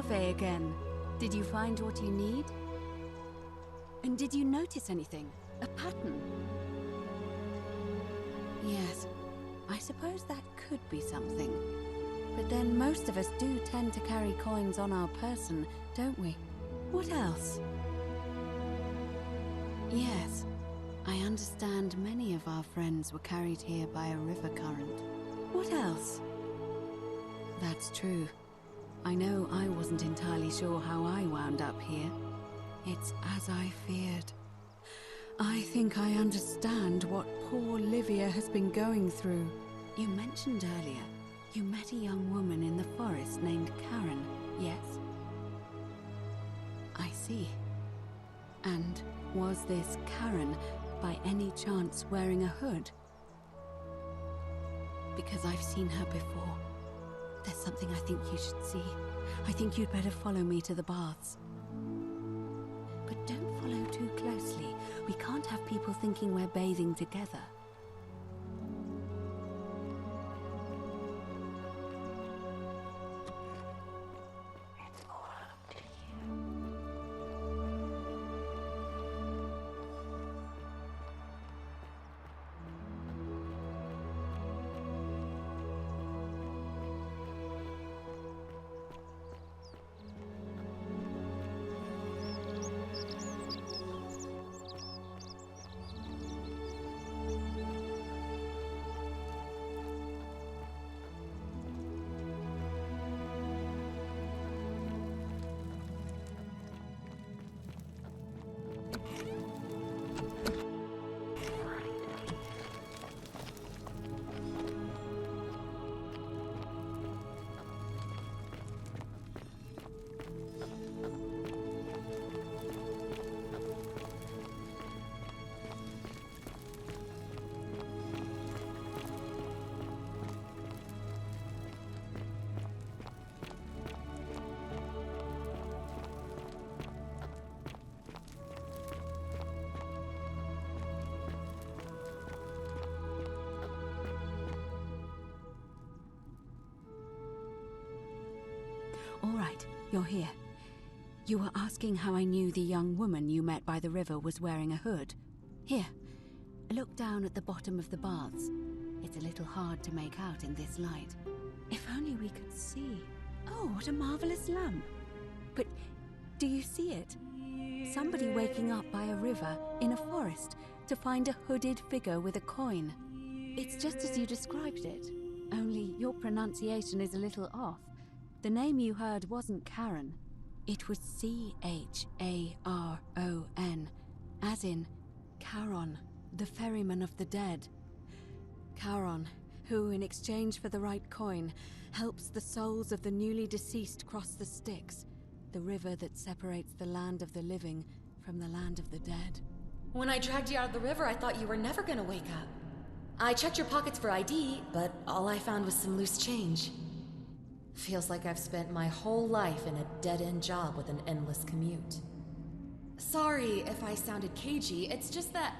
cafe again. Did you find what you need? And did you notice anything? A pattern? Yes, I suppose that could be something. But then most of us do tend to carry coins on our person, don't we? What else? Yes, I understand many of our friends were carried here by a river current. What else? That's true. I know I wasn't entirely sure how I wound up here. It's as I feared. I think I understand what poor Livia has been going through. You mentioned earlier, you met a young woman in the forest named Karen, yes? I see. And was this Karen, by any chance, wearing a hood? Because I've seen her before. There's something I think you should see. I think you'd better follow me to the baths. But don't follow too closely. We can't have people thinking we're bathing together. It's all up to you. All right, you're here. You were asking how I knew the young woman you met by the river was wearing a hood. Here, look down at the bottom of the baths. It's a little hard to make out in this light. If only we could see. Oh, what a marvelous lamp. But do you see it? Somebody waking up by a river in a forest to find a hooded figure with a coin. It's just as you described it, only your pronunciation is a little off. The name you heard wasn't Karen. It was C-H-A-R-O-N, as in Charon, the ferryman of the dead. Charon, who, in exchange for the right coin, helps the souls of the newly deceased cross the Styx, the river that separates the land of the living from the land of the dead. When I dragged you out of the river, I thought you were never gonna wake up. I checked your pockets for ID, but all I found was some loose change. Feels like I've spent my whole life in a dead-end job with an endless commute. Sorry if I sounded cagey, it's just that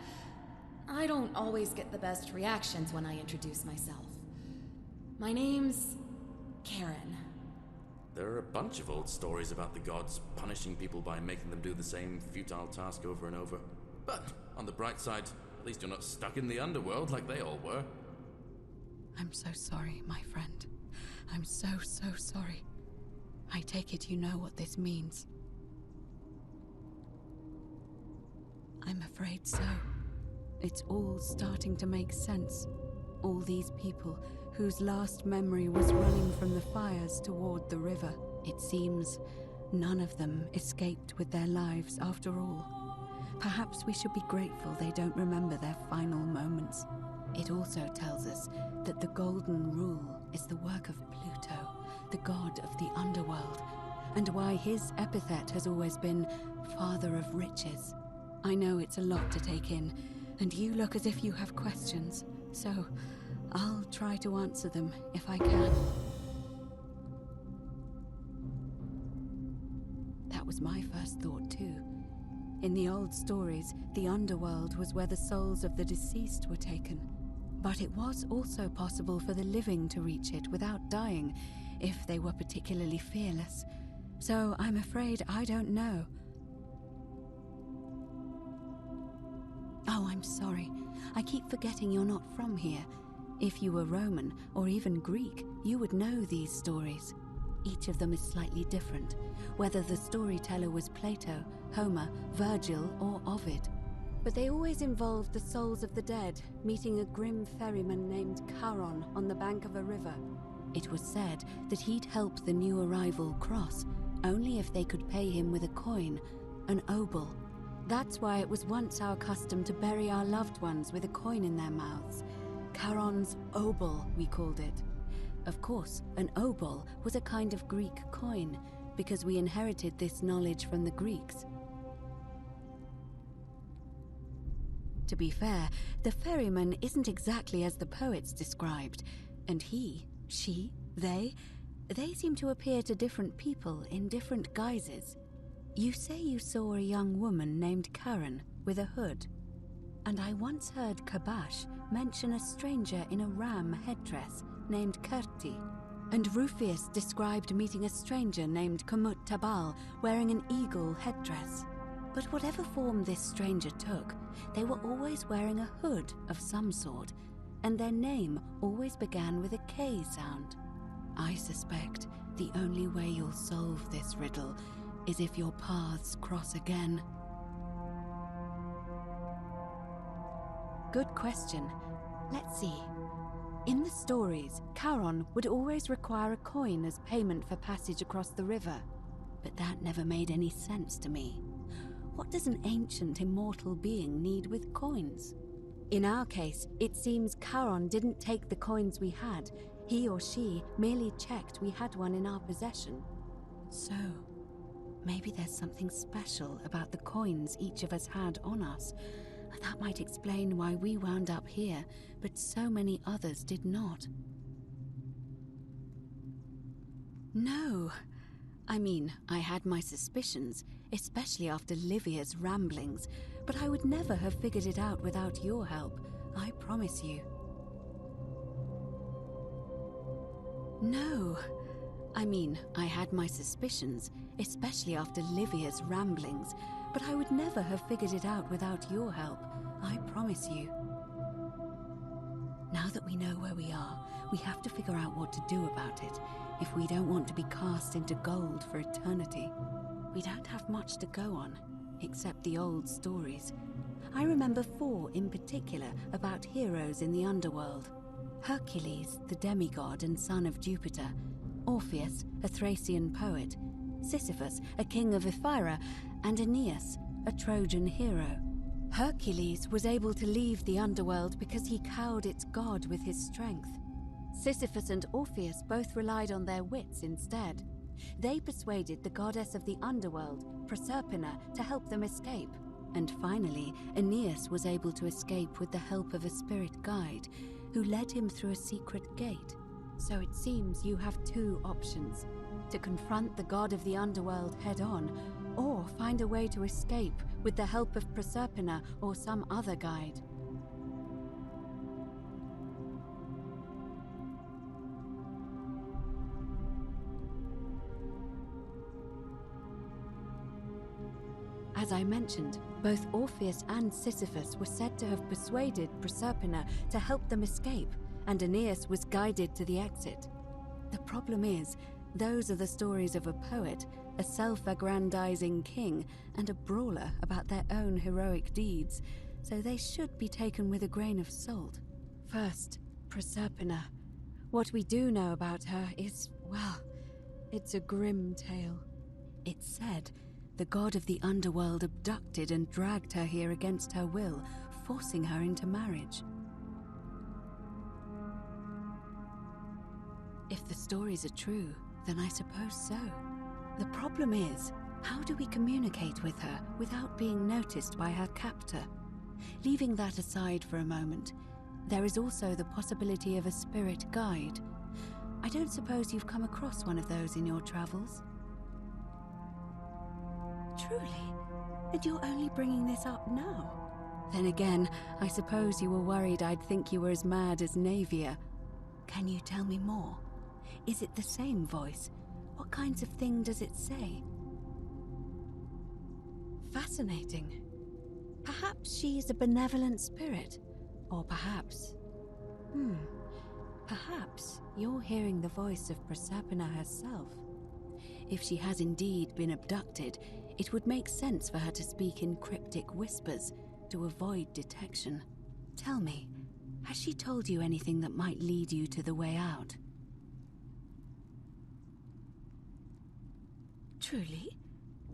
I don't always get the best reactions when I introduce myself. My name's Karen. There are a bunch of old stories about the gods punishing people by making them do the same futile task over and over. But on the bright side, at least you're not stuck in the underworld like they all were. I'm so sorry, my friend. I'm so sorry. I take it you know what this means. I'm afraid so. It's all starting to make sense. All these people whose last memory was running from the fires toward the river. It seems none of them escaped with their lives after all. Perhaps we should be grateful they don't remember their final moments. It also tells us that the Golden Rule is the work of Pluto, the god of the underworld, and why his epithet has always been Father of Riches. I know it's a lot to take in, and you look as if you have questions, so I'll try to answer them if I can. That was my first thought too. In the old stories, the underworld was where the souls of the deceased were taken. But it was also possible for the living to reach it without dying, if they were particularly fearless. so I'm afraid I don't know. Oh, I'm sorry. I keep forgetting you're not from here. If you were Roman, or even Greek, you would know these stories. Each of them is slightly different, whether the storyteller was Plato, Homer, Virgil, or Ovid. But they always involved the souls of the dead meeting a grim ferryman named Charon on the bank of a river. It was said that he'd help the new arrival cross, only if they could pay him with a coin, an obol. That's why it was once our custom to bury our loved ones with a coin in their mouths. Charon's obol, we called it. Of course, an obol was a kind of Greek coin, because we inherited this knowledge from the Greeks. To be fair, the ferryman isn't exactly as the poets described, and he, she, they seem to appear to different people in different guises. You say you saw a young woman named Karen with a hood, and I once heard Kabash mention a stranger in a ram headdress named Kerti, and Rufius described meeting a stranger named Kumut Tabal wearing an eagle headdress. But whatever form this stranger took, they were always wearing a hood of some sort, and their name always began with a K sound. I suspect the only way you'll solve this riddle is if your paths cross again. Good question. Let's see. In the stories, Charon would always require a coin as payment for passage across the river, but that never made any sense to me. What does an ancient immortal being need with coins? In our case, it seems Charon didn't take the coins we had. He or she merely checked we had one in our possession. So, maybe there's something special about the coins each of us had on us. That might explain why we wound up here, but so many others did not. No. I mean, I had my suspicions, especially after Livia's ramblings, but I would never have figured it out without your help, I promise you. No. I mean, I had my suspicions, especially after Livia's ramblings, but I would never have figured it out without your help, I promise you. Now that we know where we are, we have to figure out what to do about it, if we don't want to be cast into gold for eternity. We don't have much to go on, except the old stories. I remember 4 in particular about heroes in the underworld. Hercules, the demigod and son of Jupiter, Orpheus, a Thracian poet, Sisyphus, a king of Ephyra, and Aeneas, a Trojan hero. Hercules was able to leave the underworld because he cowed its god with his strength. Sisyphus and Orpheus both relied on their wits instead. They persuaded the goddess of the underworld, Proserpina, to help them escape. And finally, Aeneas was able to escape with the help of a spirit guide, who led him through a secret gate. So it seems you have 2 options: to confront the god of the underworld head-on, or find a way to escape with the help of Proserpina or some other guide. As I mentioned, both Orpheus and Sisyphus were said to have persuaded Proserpina to help them escape, and Aeneas was guided to the exit. The problem is, those are the stories of a poet, a self-aggrandizing king, and a brawler about their own heroic deeds, so they should be taken with a grain of salt. First, Proserpina. What we do know about her is, well, it's a grim tale. It's said the god of the underworld abducted and dragged her here against her will, forcing her into marriage. If the stories are true, then I suppose so. The problem is, how do we communicate with her without being noticed by her captor? Leaving that aside for a moment, there is also the possibility of a spirit guide. I don't suppose you've come across one of those in your travels? Truly? And you're only bringing this up now? Then again, I suppose you were worried I'd think you were as mad as Navia. Can you tell me more? Is it the same voice? What kinds of thing does it say? Fascinating. Perhaps she's a benevolent spirit. Or perhaps... Perhaps you're hearing the voice of Proserpina herself. If she has indeed been abducted, it would make sense for her to speak in cryptic whispers to avoid detection. Tell me, has she told you anything that might lead you to the way out? Truly?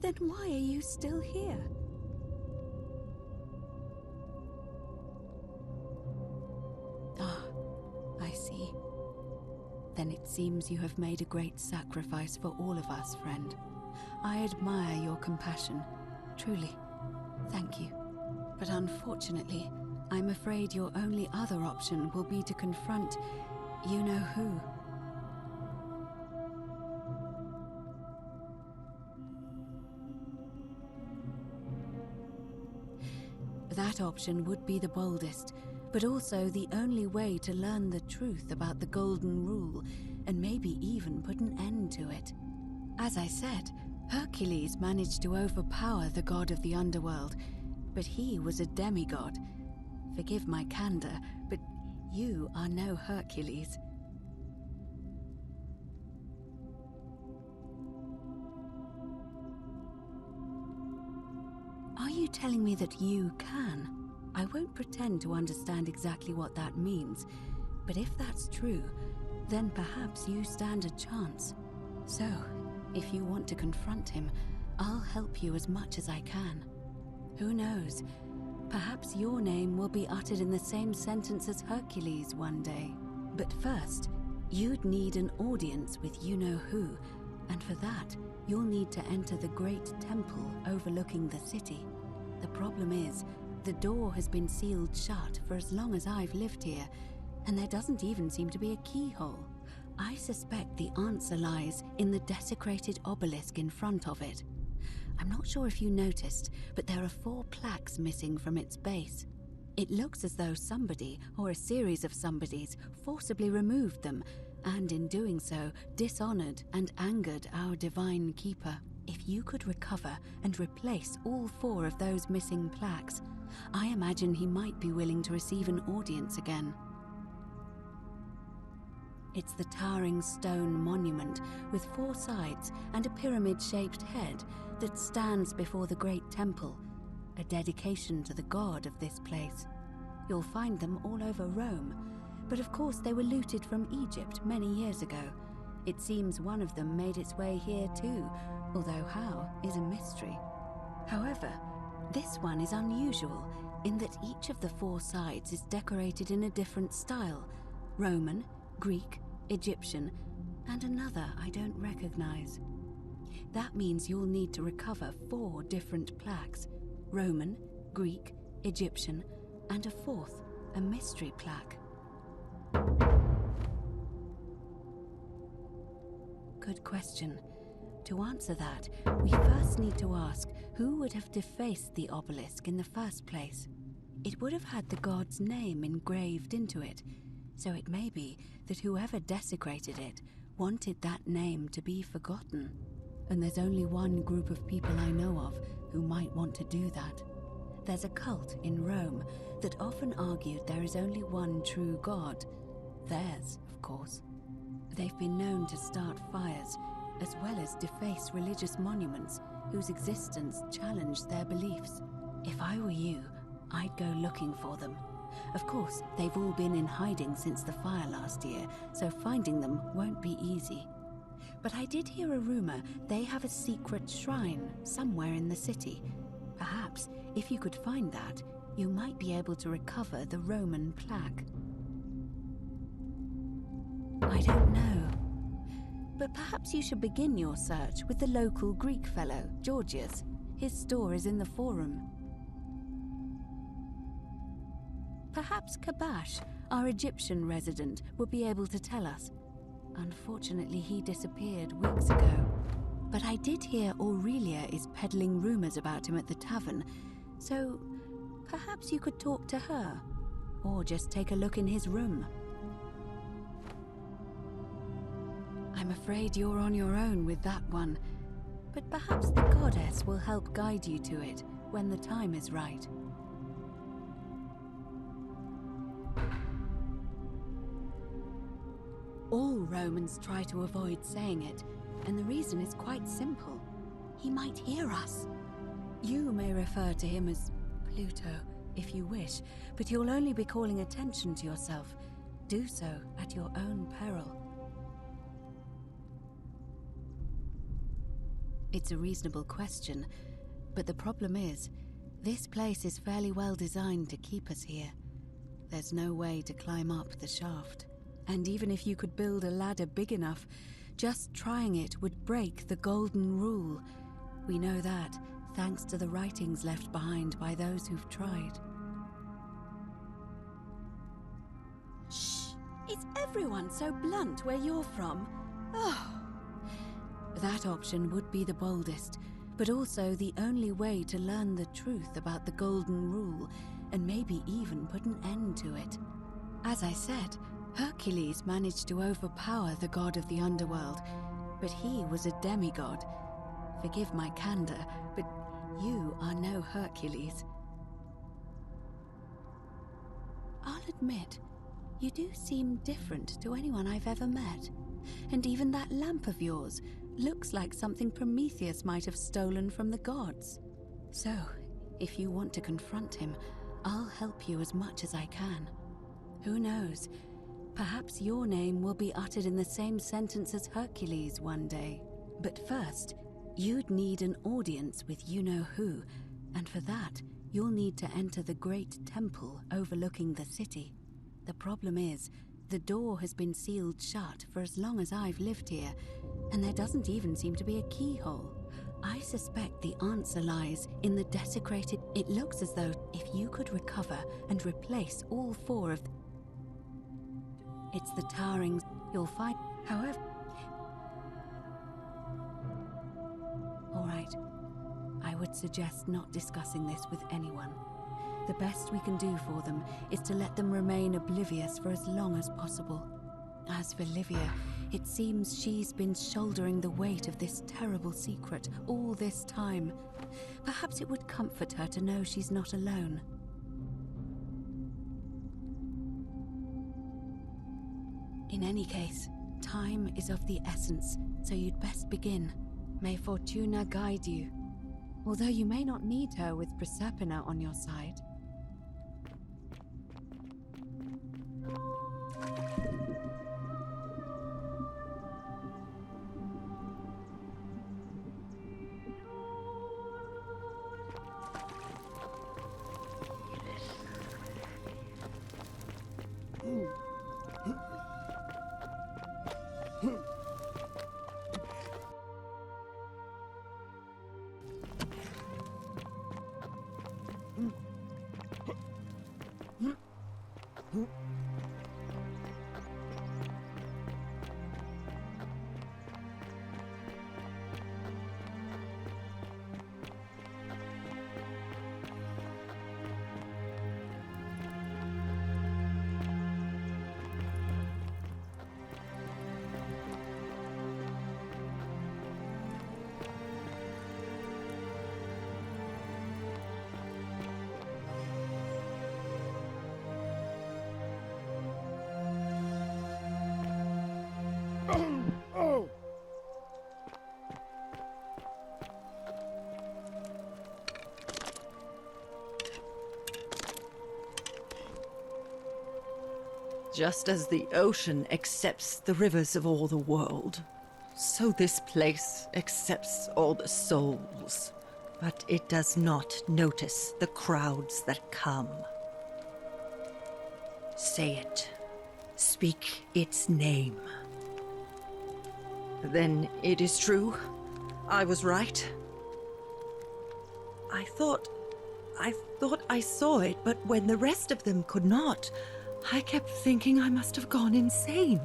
Then why are you still here? Ah, I see. Then it seems you have made a great sacrifice for all of us, friend. I admire your compassion, truly. Thank you. But unfortunately, I'm afraid your only other option will be to confront you-know-who. That option would be the boldest, but also the only way to learn the truth about the Golden Rule, and maybe even put an end to it. As I said, Hercules managed to overpower the god of the underworld, but he was a demigod. Forgive my candor, but you are no Hercules. Are you telling me that you can? I won't pretend to understand exactly what that means, but if that's true, then perhaps you stand a chance. So, if you want to confront him, I'll help you as much as I can. Who knows? Perhaps your name will be uttered in the same sentence as Hercules one day. But first, you'd need an audience with you-know-who, and for that, you'll need to enter the great temple overlooking the city. The problem is, the door has been sealed shut for as long as I've lived here, and there doesn't even seem to be a keyhole. I suspect the answer lies in the desecrated obelisk in front of it. I'm not sure if you noticed, but there are 4 plaques missing from its base. It looks as though somebody, or a series of somebodies, forcibly removed them, and in doing so, dishonored and angered our divine keeper. If you could recover and replace all 4 of those missing plaques, I imagine he might be willing to receive an audience again. It's the towering stone monument with 4 sides and a pyramid-shaped head that stands before the great temple, a dedication to the god of this place. You'll find them all over Rome, but of course they were looted from Egypt many years ago. It seems one of them made its way here too, although how is a mystery. However, this one is unusual in that each of the 4 sides is decorated in a different style: Roman, Greek, Egyptian, and another I don't recognize. That means you'll need to recover 4 different plaques: Roman, Greek, Egyptian, and a 4th, a mystery plaque. Good question. To answer that, we first need to ask who would have defaced the obelisk in the first place. It would have had the god's name engraved into it, so it may be that whoever desecrated it wanted that name to be forgotten. And there's only one group of people I know of who might want to do that. There's a cult in Rome that often argued there is only one true god. Theirs, of course. They've been known to start fires, as well as deface religious monuments whose existence challenged their beliefs. If I were you, I'd go looking for them. Of course, they've all been in hiding since the fire last year, so finding them won't be easy. But I did hear a rumor they have a secret shrine somewhere in the city. Perhaps, if you could find that, you might be able to recover the Roman plaque. I don't know. But perhaps you should begin your search with the local Greek fellow, Georgius. His store is in the forum. Perhaps Kabash, our Egyptian resident, would be able to tell us. Unfortunately, he disappeared weeks ago. But I did hear Aurelia is peddling rumors about him at the tavern, so perhaps you could talk to her, or just take a look in his room. I'm afraid you're on your own with that one. But perhaps the goddess will help guide you to it when the time is right. All Romans try to avoid saying it, and the reason is quite simple. He might hear us. You may refer to him as Pluto, if you wish, but you'll only be calling attention to yourself. Do so at your own peril. It's a reasonable question, but the problem is, this place is fairly well designed to keep us here. There's no way to climb up the shaft. And even if you could build a ladder big enough, just trying it would break the golden rule. We know that, thanks to the writings left behind by those who've tried. Shh! Is everyone so blunt where you're from? Oh! That option would be the boldest, but also the only way to learn the truth about the golden rule, and maybe even put an end to it. As I said, Hercules managed to overpower the god of the underworld, but he was a demigod. Forgive my candor, but you are no Hercules. I'll admit, you do seem different to anyone I've ever met. And even that lamp of yours looks like something Prometheus might have stolen from the gods. So, if you want to confront him, I'll help you as much as I can. Who knows? Perhaps your name will be uttered in the same sentence as Hercules one day. But first, you'd need an audience with you-know-who, and for that, you'll need to enter the great temple overlooking the city. The problem is, the door has been sealed shut for as long as I've lived here, and there doesn't even seem to be a keyhole. I suspect the answer lies in the desecrated... It looks as though if you could recover and replace all four of... It's the towering... You'll find... However... Alright. I would suggest not discussing this with anyone. The best we can do for them is to let them remain oblivious for as long as possible. As for Livia, it seems she's been shouldering the weight of this terrible secret all this time. Perhaps it would comfort her to know she's not alone. In any case, time is of the essence, so you'd best begin. May Fortuna guide you. Although you may not need her with Proserpina on your side. Just as the ocean accepts the rivers of all the world, so this place accepts all the souls. But it does not notice the crowds that come. Say it. Speak its name. Then it is true. I was right. I thought I saw it, but when the rest of them could not, I kept thinking I must have gone insane.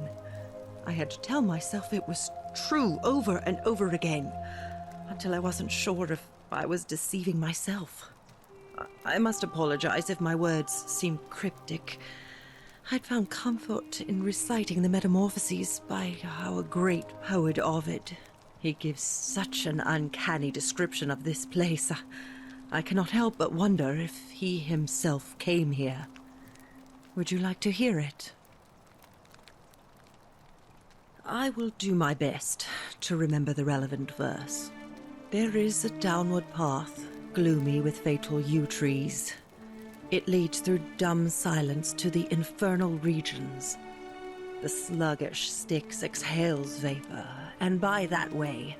I had to tell myself it was true over and over again, until I wasn't sure if I was deceiving myself. I must apologize if my words seem cryptic, I'd found comfort in reciting the Metamorphoses by our great poet Ovid. He gives such an uncanny description of this place. I cannot help but wonder if he himself came here. Would you like to hear it? I will do my best to remember the relevant verse. There is a downward path, gloomy with fatal yew trees. It leads through dumb silence to the infernal regions. The sluggish Styx exhales vapor, and by that way,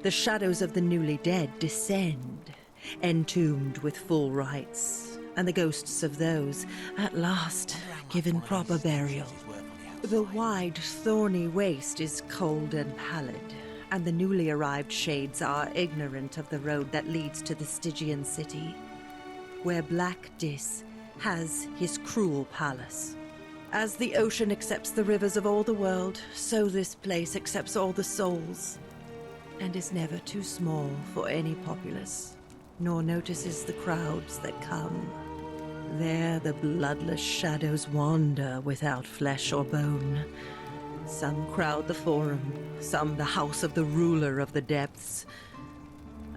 the shadows of the newly dead descend, entombed with full rites, and the ghosts of those, at last, given proper burial. The wide, thorny waste is cold and pallid, and the newly arrived shades are ignorant of the road that leads to the Stygian city, where Black Dis has his cruel palace. As the ocean accepts the rivers of all the world, so this place accepts all the souls, and is never too small for any populace, nor notices the crowds that come. There the bloodless shadows wander without flesh or bone. Some crowd the forum, some the house of the ruler of the depths.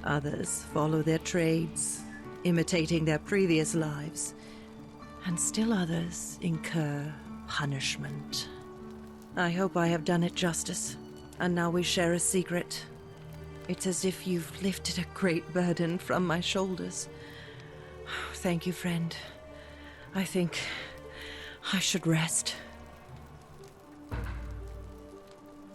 Others follow their trades, imitating their previous lives, and still others incur punishment. I hope I have done it justice, and now we share a secret. It's as if you've lifted a great burden from my shoulders. Thank you, friend. I think I should rest.